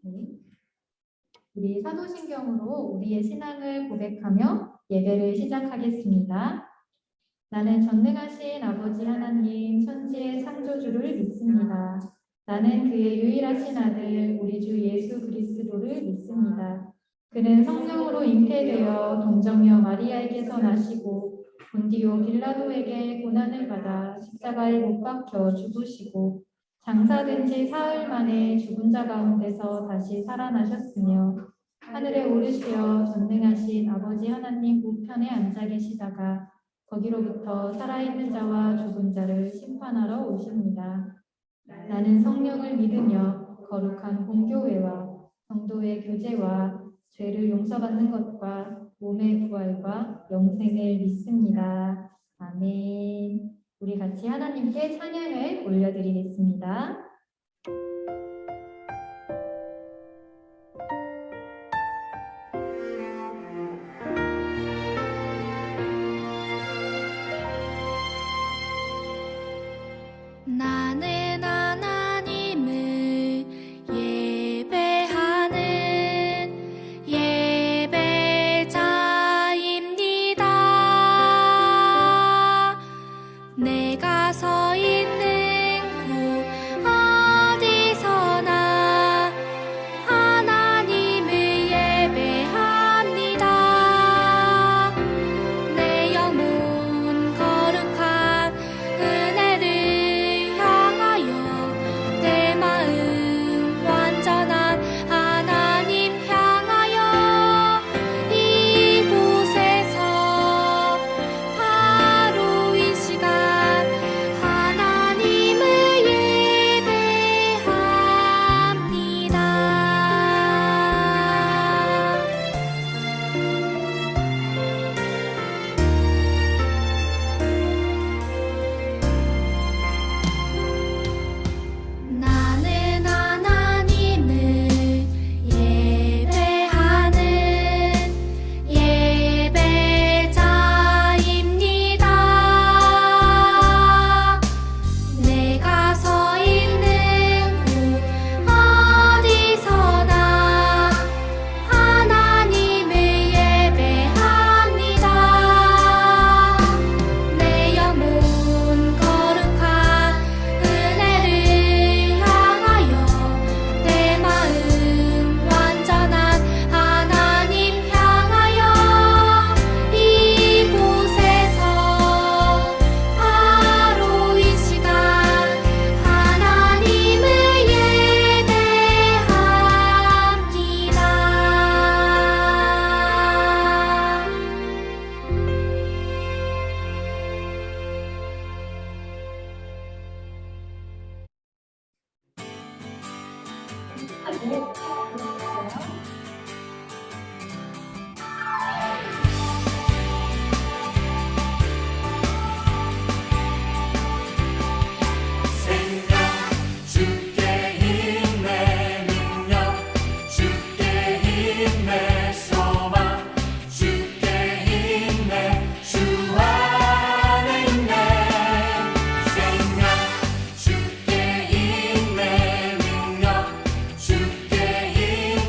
네. 우리 사도신경으로 우리의 신앙을 고백하며 예배를 시작하겠습니다. 나는 전능하신 아버지 하나님 천지의 창조주를 믿습니다. 나는 그의 유일하신 아들 우리 주 예수 그리스도를 믿습니다. 그는 성령으로 잉태되어 동정녀 마리아에게서 나시고 본디오 빌라도에게 고난을 받아 십자가에 못 박혀 죽으시고 장사된 지 사흘 만에 죽은 자 가운데서 다시 살아나셨으며 하늘에 오르시어 전능하신 아버지 하나님 우편에 앉아 계시다가 거기로부터 살아있는 자와 죽은 자를 심판하러 오십니다. 나는 성령을 믿으며 거룩한 공교회와 성도의 교제와 죄를 용서받는 것과 몸의 부활과 영생을 믿습니다. 아멘. 우리 같이 하나님께 찬양을 올려드리겠습니다. 나는 하나님을 예배하는 예배자입니다. 내가 서 있는 곳 어디서나 하나님을 예배합니다. 내 영혼 거룩한 은혜를 내 마음 완전한 하나님 향하여 이곳에서 바로 이 시간 하나님을 예배합니다. 나는 하나님을 예배하는 예배자입니다. 내가 서 있는 곳 어디서나 하나님을 예배합니다. 내 영혼 거룩한 은혜를 향하여 내 마음 완전한 하나님 향하여 이곳에서 바로 이 시간 하나님을 예배합니다. 생명 주께 힘내 능력 주께 힘내 소망 주께 힘내 주 안에 있네 생명 주께 힘내 능력 주께 힘내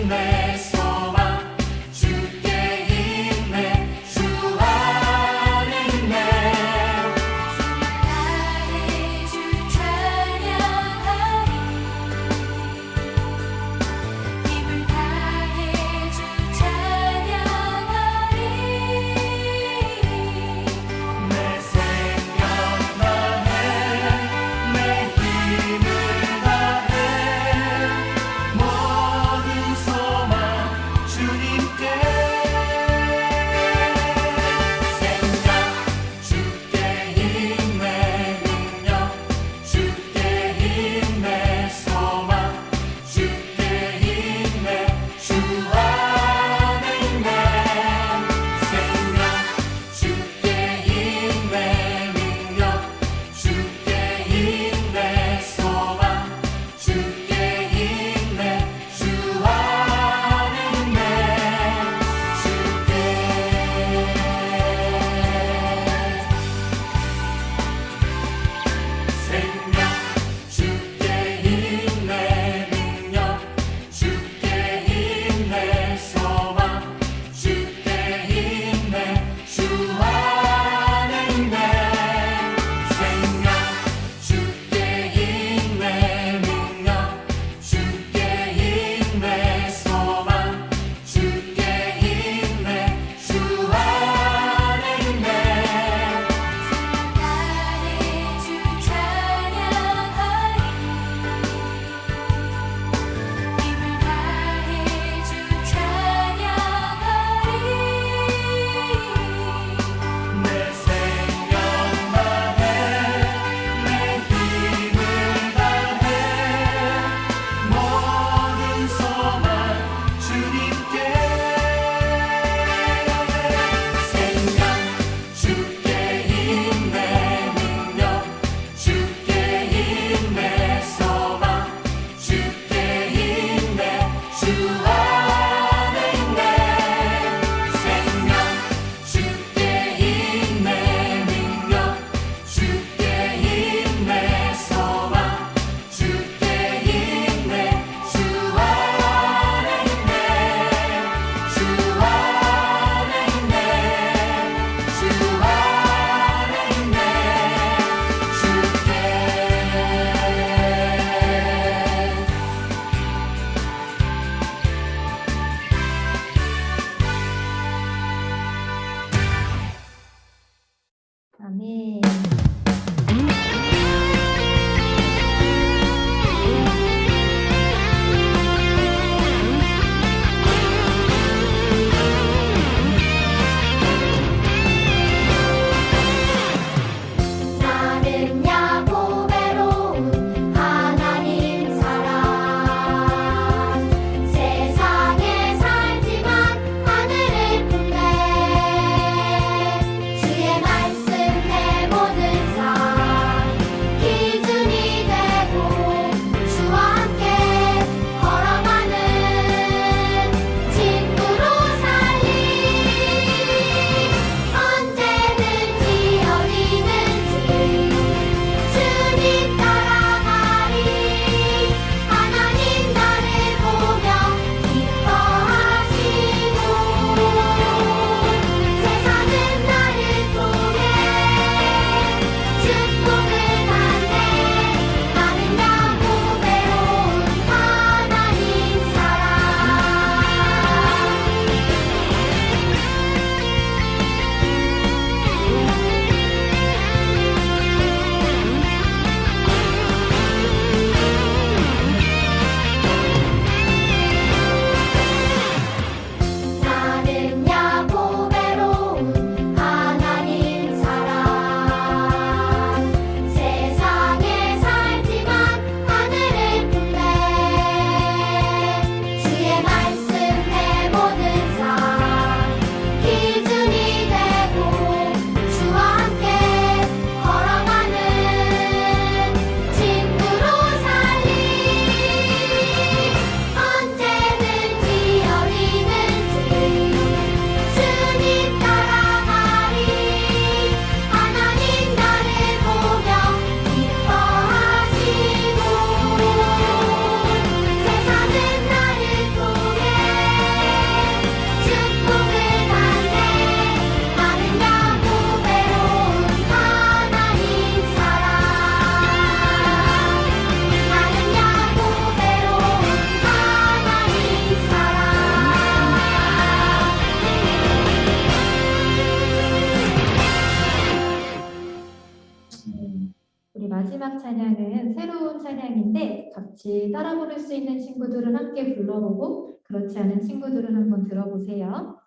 찬양은 새로운 찬양인데 같이 따라 부를 수 있는 친구들은 함께 불러보고 그렇지 않은 친구들은 한번 들어보세요.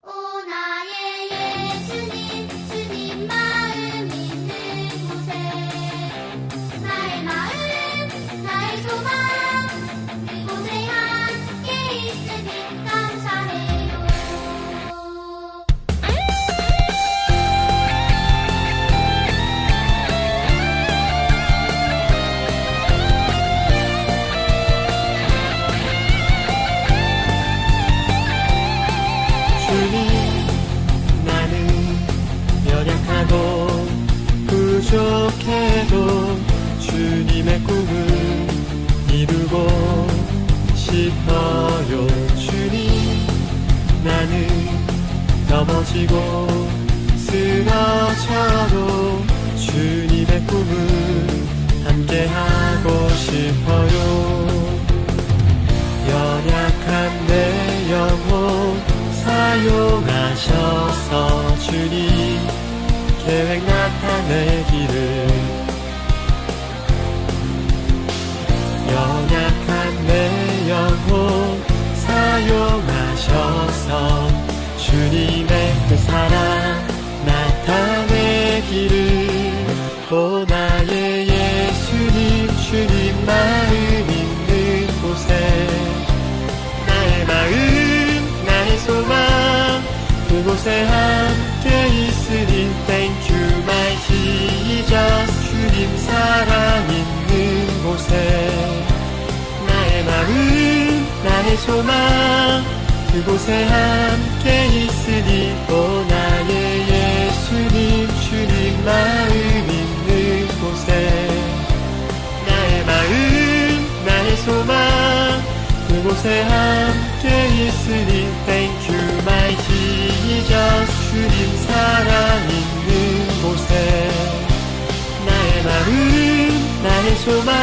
오 나의 예수님 주님 마음 있는 곳에 나의 마음 나의 소망 그곳에 함께 있으니 감사해요. 주님, 나는 연약하고 부족해도 주님의 꿈을 이루고 싶어요. 주님, 나는 넘어지고 쓰러져도 주님의 꿈을 함께하고 싶어요. 연약한 내 영혼 사용하셔서 주님 계획 나타내기를. 연약한 내 영혼 사용하셔서 주님의 그 사랑 나타내기를. 오 나의 예수님 주님 마음 있는 곳에 나의 마음 나의 소망 그곳에 함께 있으니 Thank you my Jesus. 주님 사랑 있는 곳에 나의 마음 나의 소망 그곳에 함께 있으니 오 나의 예수님 주님 마음 있는 곳에 나의 마음 나의 소망 그곳에 함께 있으니 Thank you my Jesus. 주님 사랑 있는 곳에 나의 마음 나의 소망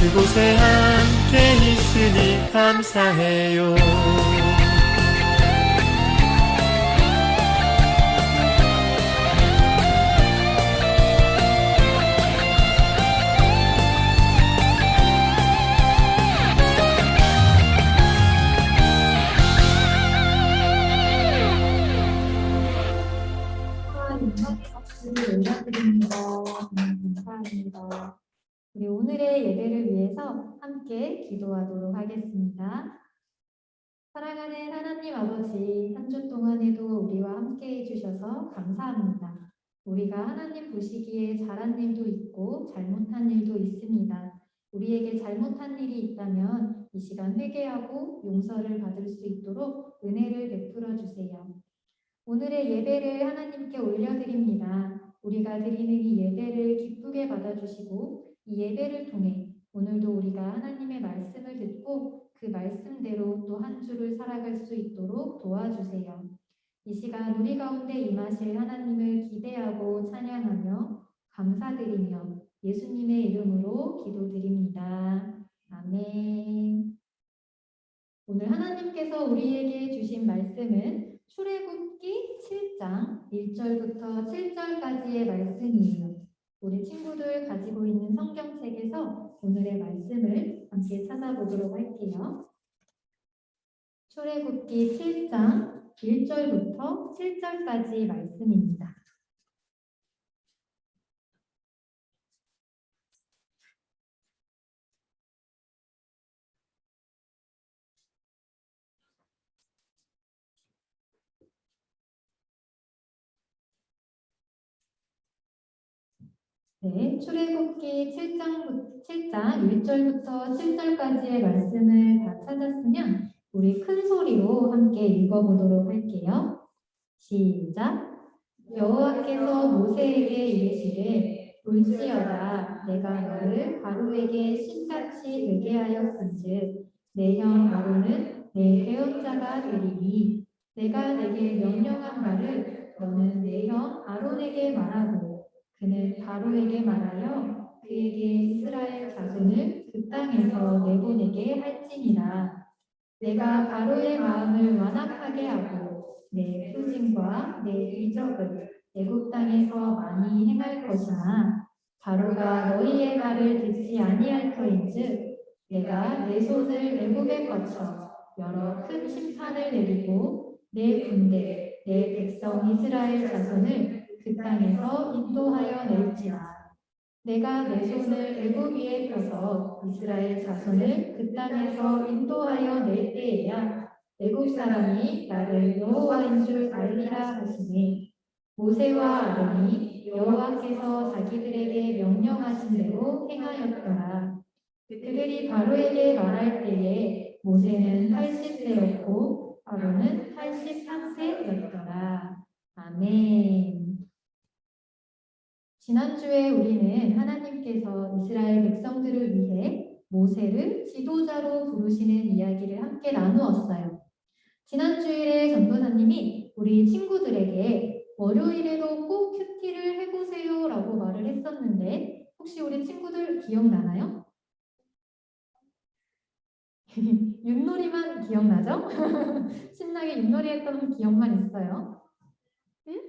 그곳에 함께 있으니 감사해요. 올려드립니다. 감사합니다. 우리 오늘의 예배를 위해서 함께 기도하도록 하겠습니다. 사랑하는 하나님 아버지, 한 주 동안에도 우리와 함께 해주셔서 감사합니다. 우리가 하나님 보시기에 잘한 일도 있고 잘못한 일도 있습니다. 우리에게 잘못한 일이 있다면 이 시간 회개하고 용서를 받을 수 있도록 은혜를 베풀어 주세요. 오늘의 예배를 하나님께 올려드립니다. 우리가 드리는 이 예배를 기쁘게 받아주시고 이 예배를 통해 오늘도 우리가 하나님의 말씀을 듣고 그 말씀대로 또 한 주를 살아갈 수 있도록 도와주세요. 이 시간 우리 가운데 임하실 하나님을 기대하고 찬양하며 감사드리며 예수님의 이름으로 기도드립니다. 아멘. 오늘 하나님께서 우리에게 주신 말씀은 출애굽기 7장 1절부터 7절까지의 말씀이에요. 우리 친구들 가지고 있는 성경책에서 오늘의 말씀을 함께 찾아보도록 할게요. 출애굽기 7장 1절부터 7절까지 말씀입니다. 네, 출애굽기 7장 1절부터 7절까지의 말씀을 다 찾았으면 우리 큰 소리로 함께 읽어보도록 할게요. 시작! 여호와께서 모세에게 이르시되 볼지어다 내가 너를 바로에게 신같이 되게 하였은즉 내 형 아론은 내 대언자가 되리니 내가 내게 명령한 말을 너는 내 형 아론에게 말하고 그는 바로에게 말하여 그에게 이스라엘 자손을 그 땅에서 내보내게 할지니라. 내가 바로의 마음을 완악하게 하고 내 표징과 내 이적을 애굽 땅에서 많이 행할 것이나 바로가 너희의 말을 듣지 아니할 터인즉 내가 내 손을 애굽에 거쳐 여러 큰 심판을 내리고 내 군대 내 백성 이스라엘 자손을 그 땅에서 인도하여 낼지라. 내가 내 손을 애굽 위에 펴서 이스라엘 자손을 그 땅에서 인도하여 낼 때에야 애굽 사람이 나를 여호와인 줄 알리라 하시니 모세와 아론이 여호와께서 자기들에게 명령하신 대로 행하였더라. 그들이 바로에게 말할 때에 모세는 80세였고 아론은 83세였더라. 아멘. 지난주에 우리는 하나님께서 이스라엘 백성들을 위해 모세를 지도자로 부르시는 이야기를 함께 나누었어요. 지난주일에 전도사님이 우리 친구들에게 월요일에도 꼭 큐티를 해보세요 라고 말을 했었는데 혹시 우리 친구들 기억나나요? 윷놀이만 기억나죠? 신나게 윷놀이 했던 기억만 있어요. 응?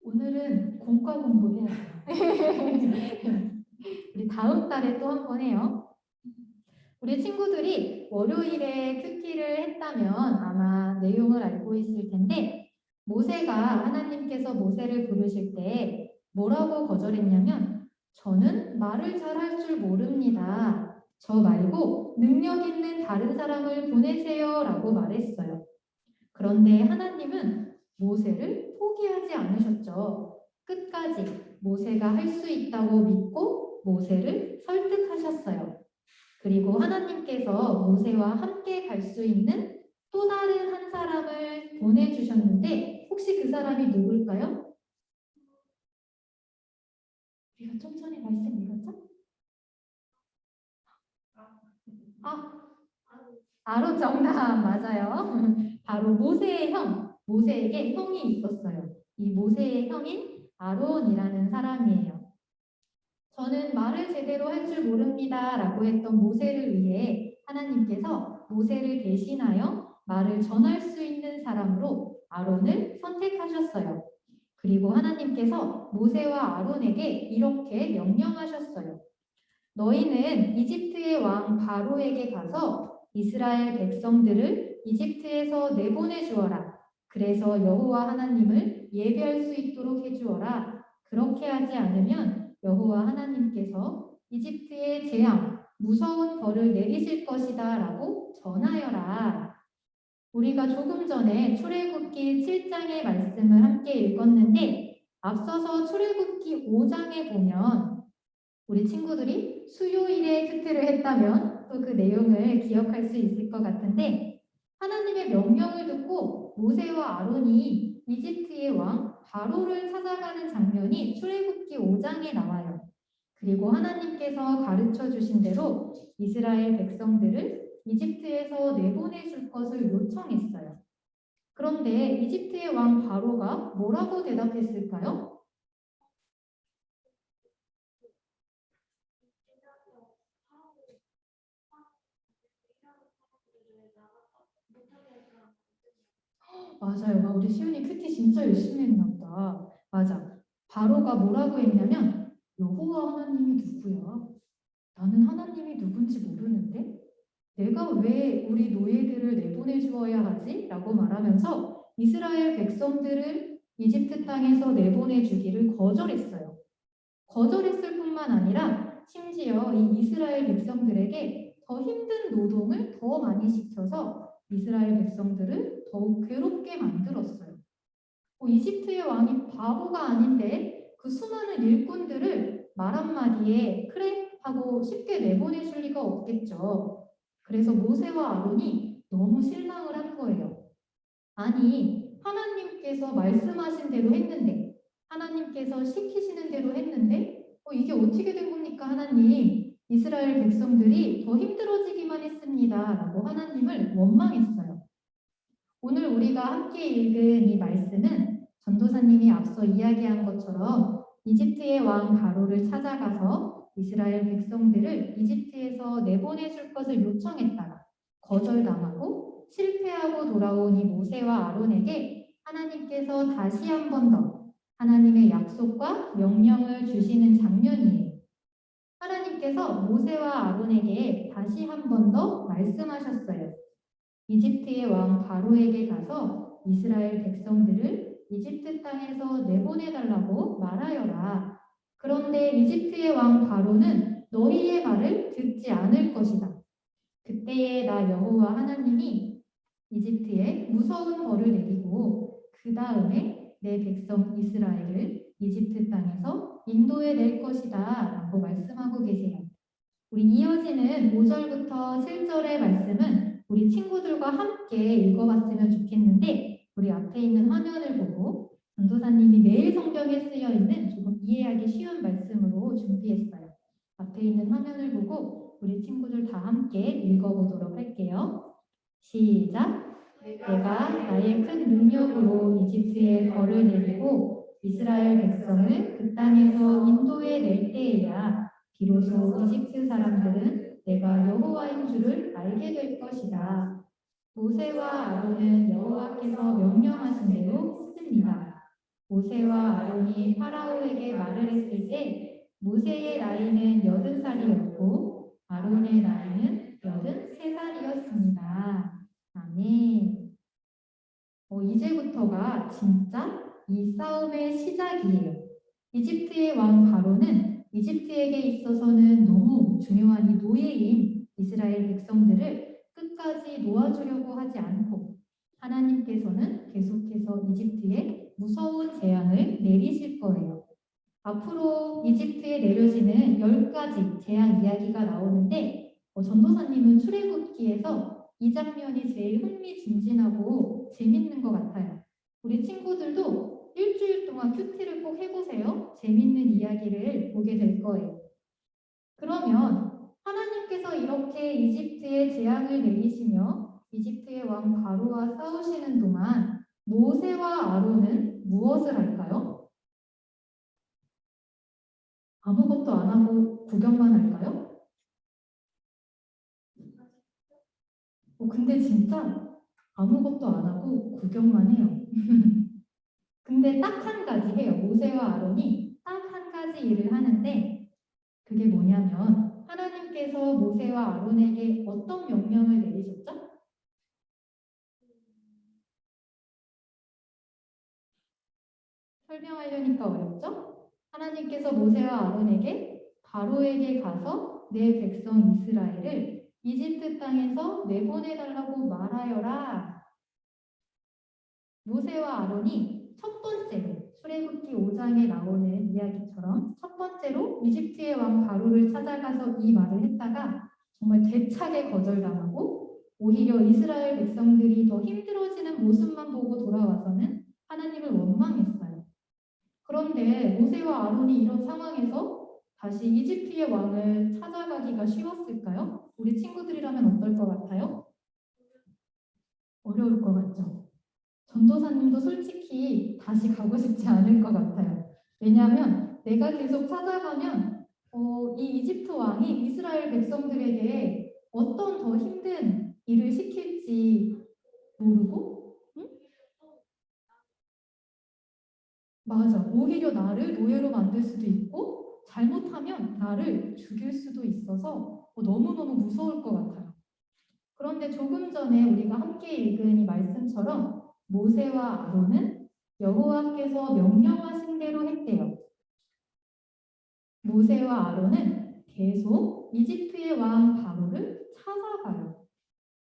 오늘은 공과 공부해야 돼요. 우리 다음 달에 또 한 번 해요. 우리 친구들이 월요일에 큐티를 했다면 아마 내용을 알고 있을 텐데 모세가 하나님께서 모세를 부르실 때 뭐라고 거절했냐면 저는 말을 잘 할 줄 모릅니다. 저 말고 능력 있는 다른 사람을 보내세요 라고 말했어요. 그런데 하나님은 모세를 포기하지 않으셨죠. 끝까지 모세가 할 수 있다고 믿고 모세를 설득하셨어요. 그리고 하나님께서 모세와 함께 갈 수 있는 또 다른 한 사람을 보내주셨는데 혹시 그 사람이 누굴까요? 우리가 좀 전에 말씀 읽었죠? 아론 정답 맞아요. 바로 모세의 형, 모세에게 형이 있었어요. 이 모세의 형인 아론이라는 사람이에요. 저는 말을 제대로 할 줄 모릅니다 라고 했던 모세를 위해 하나님께서 모세를 대신하여 말을 전할 수 있는 사람으로 아론을 선택하셨어요. 그리고 하나님께서 모세와 아론에게 이렇게 명령하셨어요. 너희는 이집트의 왕 바로에게 가서 이스라엘 백성들을 이집트에서 내보내 주어라. 그래서 여호와 하나님을 예배할 수 있도록 해주어라. 그렇게 하지 않으면 여호와 하나님께서 이집트의 재앙, 무서운 벌을 내리실 것이다 라고 전하여라. 우리가 조금 전에 출애굽기 7장의 말씀을 함께 읽었는데 앞서서 출애굽기 5장에 보면 우리 친구들이 수요일에 큐티를 했다면 또 그 내용을 기억할 수 있을 것 같은데 하나님의 명령을 듣고 모세와 아론이 이집트의 왕 바로를 찾아가는 장면이 출애굽기 5장에 나와요. 그리고 하나님께서 가르쳐 주신 대로 이스라엘 백성들을 이집트에서 내보내 줄 것을 요청했어요. 그런데 이집트의 왕 바로가 뭐라고 대답했을까요? 맞아요. 우리 시윤이 큐티 진짜 열심히 했나 보다. 맞아. 바로가 뭐라고 했냐면 여호와 하나님이 누구야? 나는 하나님이 누군지 모르는데 내가 왜 우리 노예들을 내보내 주어야 하지? 라고 말하면서 이스라엘 백성들을 이집트 땅에서 내보내 주기를 거절했어요. 거절했을 뿐만 아니라 심지어 이 이스라엘 백성들에게 더 힘든 노동을 더 많이 시켜서 이스라엘 백성들을 더욱 괴롭게 만들었어요. 이집트의 왕이 바보가 아닌데 그 수많은 일꾼들을 말 한마디에 그래 하고 쉽게 내보내줄 리가 없겠죠. 그래서 모세와 아론이 너무 실망을 한 거예요. 아니 하나님께서 말씀하신 대로 했는데 하나님께서 시키시는 대로 했는데 이게 어떻게 된 겁니까 하나님? 이스라엘 백성들이 더 힘들어지기만 했습니다 라고 하나님을 원망했어요. 오늘 우리가 함께 읽은 이 말씀은 전도사님이 앞서 이야기한 것처럼 이집트의 왕 바로를 찾아가서 이스라엘 백성들을 이집트에서 내보내줄 것을 요청했다가 거절당하고 실패하고 돌아온 이 모세와 아론에게 하나님께서 다시 한 번 더 하나님의 약속과 명령을 주시는 장면이에요. 하나님께서 모세와 아론에게 다시 한 번 더 말씀하셨어요. 이집트의 왕 바로에게 가서 이스라엘 백성들을 이집트 땅에서 내보내달라고 말하여라. 그런데 이집트의 왕 바로는 너희의 말을 듣지 않을 것이다. 그때에 나 여호와 하나님이 이집트에 무서운 벌을 내리고 그 다음에 내 백성 이스라엘을 이집트 땅에서 인도해 낼 것이다 라고 말씀하고 계세요. 우리 이어지는 5절부터 7절의 말씀은 우리 친구들과 함께 읽어봤으면 좋겠는데 우리 앞에 있는 화면을 보고 전도사님이 매일 성경에 쓰여 있는 조금 이해하기 쉬운 말씀으로 준비했어요. 앞에 있는 화면을 보고 우리 친구들 다 함께 읽어보도록 할게요. 시작! 내가 나의 큰 능력으로 이집트에 벌을 내리고 이스라엘 백성을 그 땅에서 인도해 낼 때에야 비로소 이집트 사람들은 내가 여호와인 줄을 알게 될 것이다. 모세와 아론은 여호와께서 명령하신 대로 했습니다. 모세와 아론이 파라오에게 말을 했을 때 모세의 나이는 80살이었고 아론의 나이는 83살이었습니다. 아멘. 이제부터가 진짜 이 싸움의 시작이에요. 이집트의 왕 바로는 이집트에게 있어서는 너무 중요한 이 노예인 이스라엘 백성들을 끝까지 놓아주려고 하지 않고 하나님께서는 계속해서 이집트에 무서운 재앙을 내리실 거예요. 앞으로 이집트에 내려지는 10가지 재앙 이야기가 나오는데 전도사님은 출애굽기에서 이 장면이 제일 흥미진진하고 재밌는 것 같아요. 우리 친구들도 일주일 동안 큐티를 꼭 해보세요. 재밌는 이야기를 보게 될 거예요. 그러면 하나님께서 이렇게 이집트에 재앙을 내리시며 이집트의 왕 바로와 싸우시는 동안 모세와 아론은 무엇을 할까요? 아무것도 안 하고 구경만 할까요? 근데 진짜 아무것도 안 하고 구경만 해요. 근데 딱 한 가지 해요. 모세와 아론이 딱 한 가지 일을 하는데 그게 뭐냐면 하나님께서 모세와 아론에게 어떤 명령을 내리셨죠? 설명하려니까 어렵죠? 하나님께서 모세와 아론에게 바로에게 가서 내 백성 이스라엘을 이집트 땅에서 내보내달라고 말하여라. 모세와 아론이 첫 번째로 출애굽기 5장에 나오는 이야기처럼 첫 번째로 이집트의 왕 바로를 찾아가서 이 말을 했다가 정말 대차게 거절당하고 오히려 이스라엘 백성들이 더 힘들어지는 모습만 보고 돌아와서는 하나님을 원망했어요. 그런데 모세와 아론이 이런 상황에서 다시 이집트의 왕을 찾아가기가 쉬웠을까요? 우리 친구들이라면 어떨 것 같아요? 어려울 것 같죠? 전도사님도 솔직히 다시 가고 싶지 않을 것 같아요. 왜냐하면 내가 계속 찾아가면 이 이집트 왕이 이스라엘 백성들에게 어떤 더 힘든 일을 시킬지 모르고 응? 맞아. 오히려 나를 노예로 만들 수도 있고 잘못하면 나를 죽일 수도 있어서 너무너무 무서울 것 같아요. 그런데 조금 전에 우리가 함께 읽은 이 말씀처럼 모세와 아론은 여호와께서 명령하신 대로 했대요. 모세와 아론은 계속 이집트의 왕 바로를 찾아가요.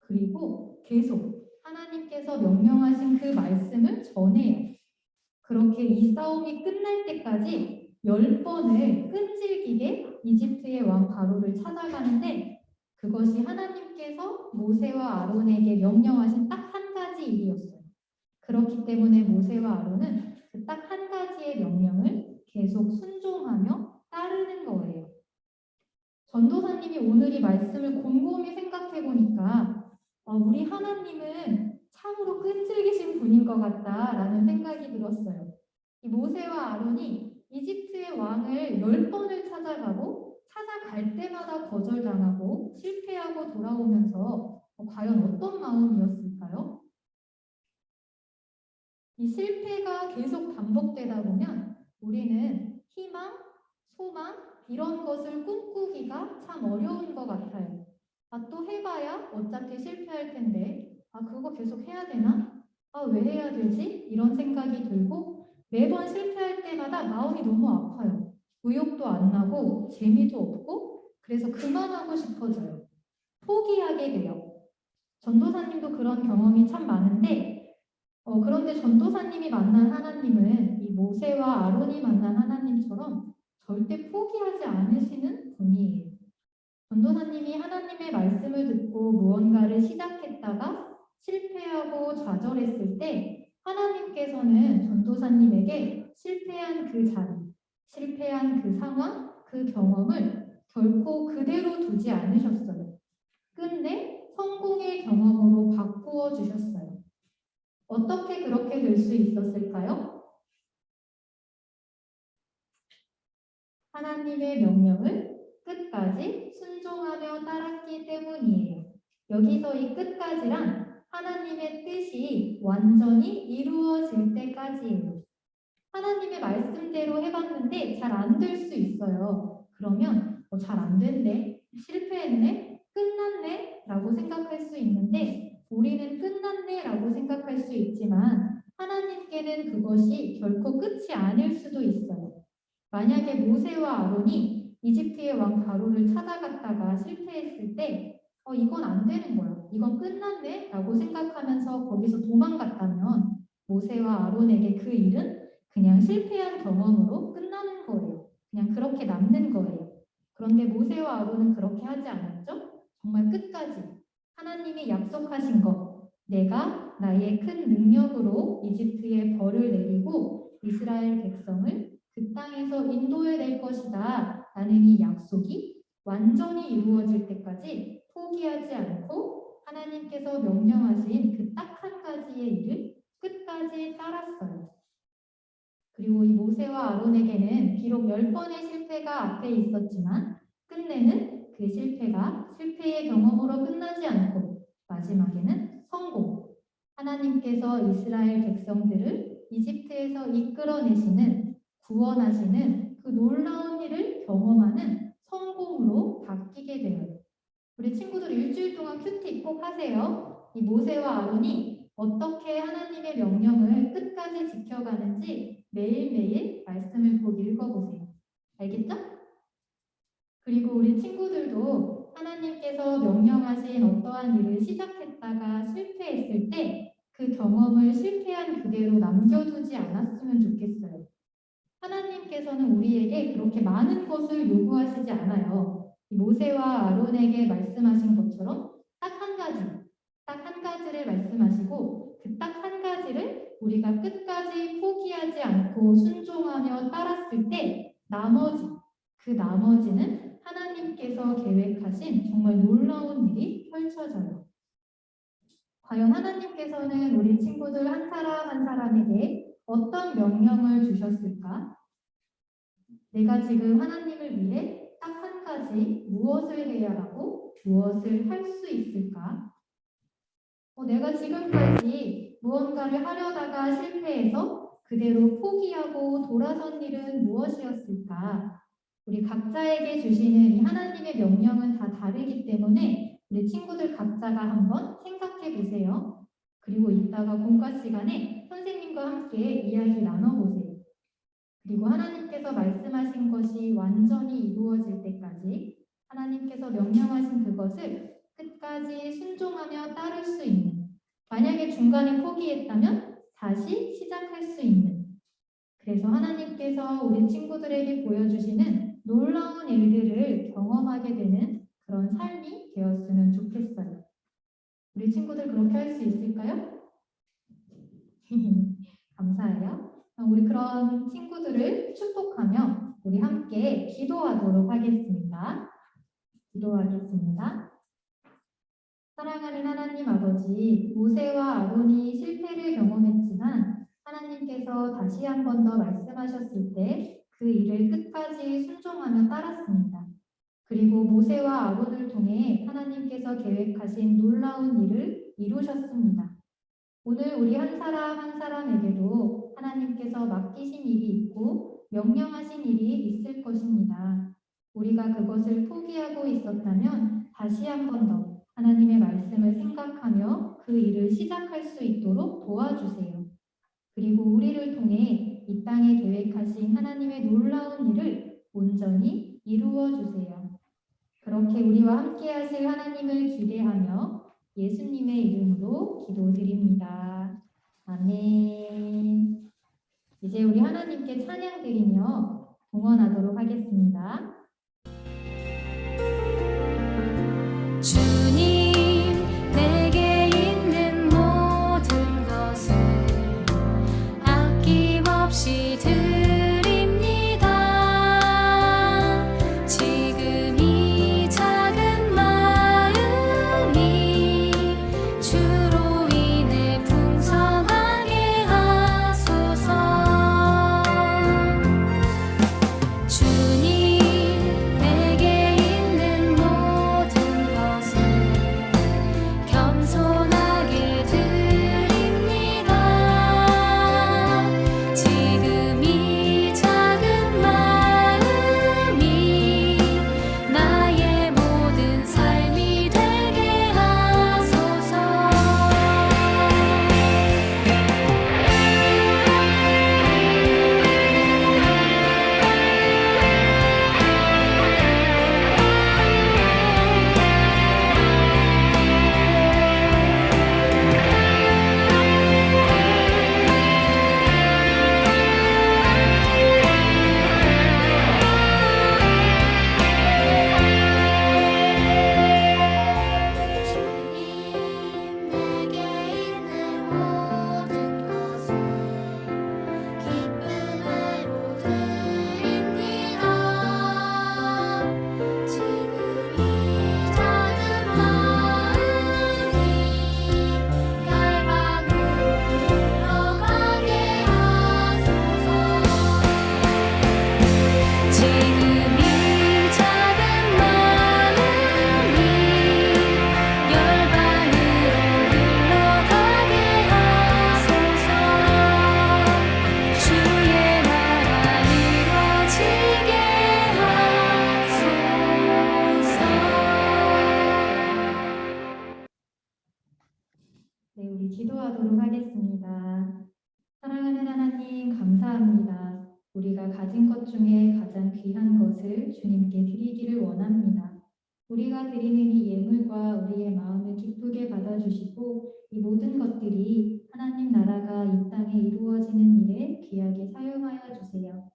그리고 계속 하나님께서 명령하신 그 말씀을 전해요. 그렇게 이 싸움이 끝날 때까지 10번을 끈질기게 이집트의 왕 바로를 찾아가는데 그것이 하나님께서 모세와 아론에게 명령하신 딱 한 가지 일이었어요. 그렇기 때문에 모세와 아론은 그 딱 한 가지의 명령을 계속 순종하며 따르는 거예요. 전도사님이 오늘 이 말씀을 곰곰이 생각해 보니까 우리 하나님은 참으로 끈질기신 분인 것 같다라는 생각이 들었어요. 이 모세와 아론이 이집트의 왕을 10번을 찾아가고 찾아갈 때마다 거절당하고 실패하고 돌아오면서 과연 어떤 마음이었을까요? 이 실패가 계속 반복되다 보면 우리는 희망, 소망 이런 것을 꿈꾸기가 참 어려운 것 같아요. 아, 또 해봐야 어차피 실패할 텐데 아, 그거 계속 해야 되나? 아, 왜 해야 되지? 이런 생각이 들고 매번 실패할 때마다 마음이 너무 아파요. 의욕도 안 나고 재미도 없고 그래서 그만하고 싶어져요. 포기하게 돼요. 전도사님도 그런 경험이 참 많은데 그런데 전도사님이 만난 하나님은 이 모세와 아론이 만난 하나님처럼 절대 포기하지 않으시는 분이에요. 전도사님이 하나님의 말씀을 듣고 무언가를 시작했다가 실패하고 좌절했을 때 하나님께서는 전도사님에게 실패한 그 자리, 실패한 그 상황, 그 경험을 결코 그대로 두지 않으셨어요. 끝내 성공의 경험으로 바꾸어 주셨어요. 어떻게 그렇게 될 수 있었을까요? 하나님의 명령을 끝까지 순종하며 따랐기 때문이에요. 여기서 이 끝까지란 하나님의 뜻이 완전히 이루어질 때까지예요. 하나님의 말씀대로 해봤는데 잘 안 될 수 있어요. 그러면 잘 안 된대, 실패했네, 끝났네 라고 생각할 수 있는데 우리는 끝났네 라고 생각할 수 있지만 하나님께는 그것이 결코 끝이 아닐 수도 있어요. 만약에 모세와 아론이 이집트의 왕 바로를 찾아갔다가 실패했을 때 이건 안 되는 거야. 이건 끝났네 라고 생각하면서 거기서 도망갔다면 모세와 아론에게 그 일은 그냥 실패한 경험으로 끝나는 거예요. 그냥 그렇게 남는 거예요. 그런데 모세와 아론은 그렇게 하지 않았죠? 정말 끝까지 하나님이 약속하신 것, 내가 나의 큰 능력으로 이집트에 벌을 내리고 이스라엘 백성을 그 땅에서 인도해낼 것이다 라는 이 약속이 완전히 이루어질 때까지 포기하지 않고 하나님께서 명령하신 그 딱 한 가지의 일을 끝까지 따랐어요. 그리고 이 모세와 아론에게는 비록 10번의 실패가 앞에 있었지만 끝내는 그 실패가 실패의 경험으로 끝나지 않고 마지막에는 성공. 하나님께서 이스라엘 백성들을 이집트에서 이끌어내시는 구원하시는 그 놀라운 일을 경험하는 성공으로 바뀌게 돼요. 우리 친구들 일주일 동안 큐티 꼭 하세요. 이 모세와 아론이 어떻게 하나님의 명령을 끝까지 지켜가는지 매일매일 말씀을 꼭 읽어보세요. 알겠죠? 그리고 우리 친구들도 하나님께서 명령하신 어떠한 일을 시작했다가 실패했을 때 그 경험을 실패한 그대로 남겨두지 않았으면 좋겠어요. 하나님께서는 우리에게 그렇게 많은 것을 요구하시지 않아요. 모세와 아론에게 말씀하신 것처럼 딱 한 가지를 말씀하시고 그 딱 한 가지를 우리가 끝까지 포기하지 않고 순종하며 따랐을 때 그 나머지는 하나님께서 계획하신 정말 놀라운 일이 펼쳐져요. 과연 하나님께서는 우리 친구들 한 사람 한 사람에게 어떤 명령을 주셨을까? 내가 지금 하나님을 위해 딱 한 가지 무엇을 해야 하고 무엇을 할 수 있을까? 내가 지금까지 무언가를 하려다가 실패해서 그대로 포기하고 돌아선 일은 무엇이었을까? 우리 각자에게 주시는 이 하나님의 명령은 다 다르기 때문에 우리 친구들 각자가 한번 생각해 보세요. 그리고 이따가 공과 시간에 선생님과 함께 이야기 나눠보세요. 그리고 하나님께서 말씀하신 것이 완전히 이루어질 때까지 하나님께서 명령하신 그것을 끝까지 순종하며 따를 수 있는, 만약에 중간에 포기했다면 다시 시작할 수 있는, 그래서 하나님께서 우리 친구들에게 보여주시는 놀라운 일들을 경험하게 되는 그런 삶이 되었으면 좋겠어요. 우리 친구들 그렇게 할 수 있을까요? 감사해요. 우리 그런 친구들을 축복하며 우리 함께 기도하도록 하겠습니다. 기도하겠습니다. 사랑하는 하나님 아버지, 모세와 아론이 실패를 경험했지만 하나님께서 다시 한 번 더 말씀하셨을 때 그 일을 끝까지 순종하며 따랐습니다. 그리고 모세와 아론을 통해 하나님께서 계획하신 놀라운 일을 이루셨습니다. 오늘 우리 한 사람 한 사람에게도 하나님께서 맡기신 일이 있고 명령하신 일이 있을 것입니다. 우리가 그것을 포기하고 있었다면 다시 한 번 더 하나님의 말씀을 생각하며 그 일을 시작할 수 있도록 도와주세요. 그리고 우리를 통해 이 땅에 계획하신 하나님의 놀라운 일을 온전히 이루어 주세요. 그렇게 우리와 함께 하실 하나님을 기대하며 예수님의 이름으로 기도드립니다. 아멘. 이제 우리 하나님께 찬양 드리며 동원하도록 하겠습니다. 주님 내게 있는 모든 것을 아낌없이 드립니다. 지금 이 작은 마음이 주로 인해 풍성하게 하소서. 주님 내게 있는 모든 것을 겸손하게 드립니다. 지금 이 작은 마음이 나의 모든 삶이 되게 하소서. 주님 내게 있는 모든 것을 기쁨으로 드립니다. 지금 이 작은 마음이 열방으로 흘러가게 하소서. 지금 이 작은 마음이 열방으로 흘러가게 하소서. 주의 나라 이루어지게 하소서. 네, 우리 기도하도록 하겠습니다. 사랑하는 하나님, 감사합니다. 우리가 가진 것 중에 가장 귀한 것을 주님께 드리기를 원합니다. 우리가 드리는 이 예물과 우리의 마음을 기쁘게 받아주시고 이 모든 것들이 하나님 나라가 이 땅에 이루어지는 일에 귀하게 사용하여 주세요.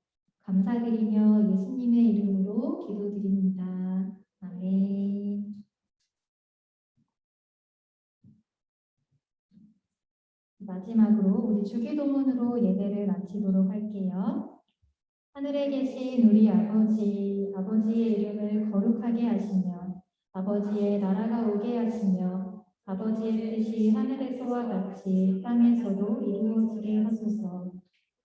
감사드리며 예수님의 이름으로 기도드립니다. 아멘. 마지막으로 우리 주기도문으로 예배를 마치도록 할게요. 하늘에 계신 우리 아버지, 아버지의 이름을 거룩하게 하시며 아버지의 나라가 오게 하시며 아버지의 뜻이 하늘에서와 같이 땅에서도 이루어지게 하소서.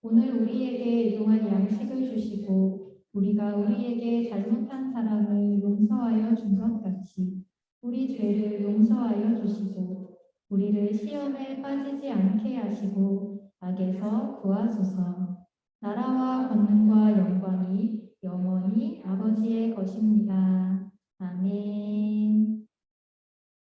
오늘 우리에게 일용할 양식을 주시고 우리가 우리에게 잘못한 사람을 용서하여 준 것 같이 우리 죄를 용서하여 주시고 우리를 시험에 빠지지 않게 하시고 악에서 구하소서. 나라와 권능과 영광이 영원히 아버지의 것입니다. 아멘.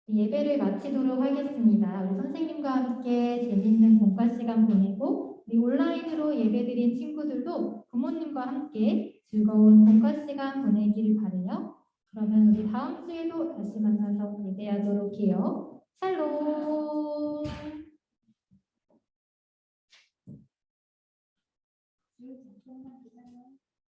예배를 마치도록 하겠습니다. 우리 선생님과 함께 재밌는 봉과 시간 보내고 우리 온라인으로 예배드린 친구들도 부모님과 함께 즐거운 봉과 시간 보내기를 바라요. 그러면 우리 다음 주에도 다시 만나서 예배하도록 해요. 샬롬.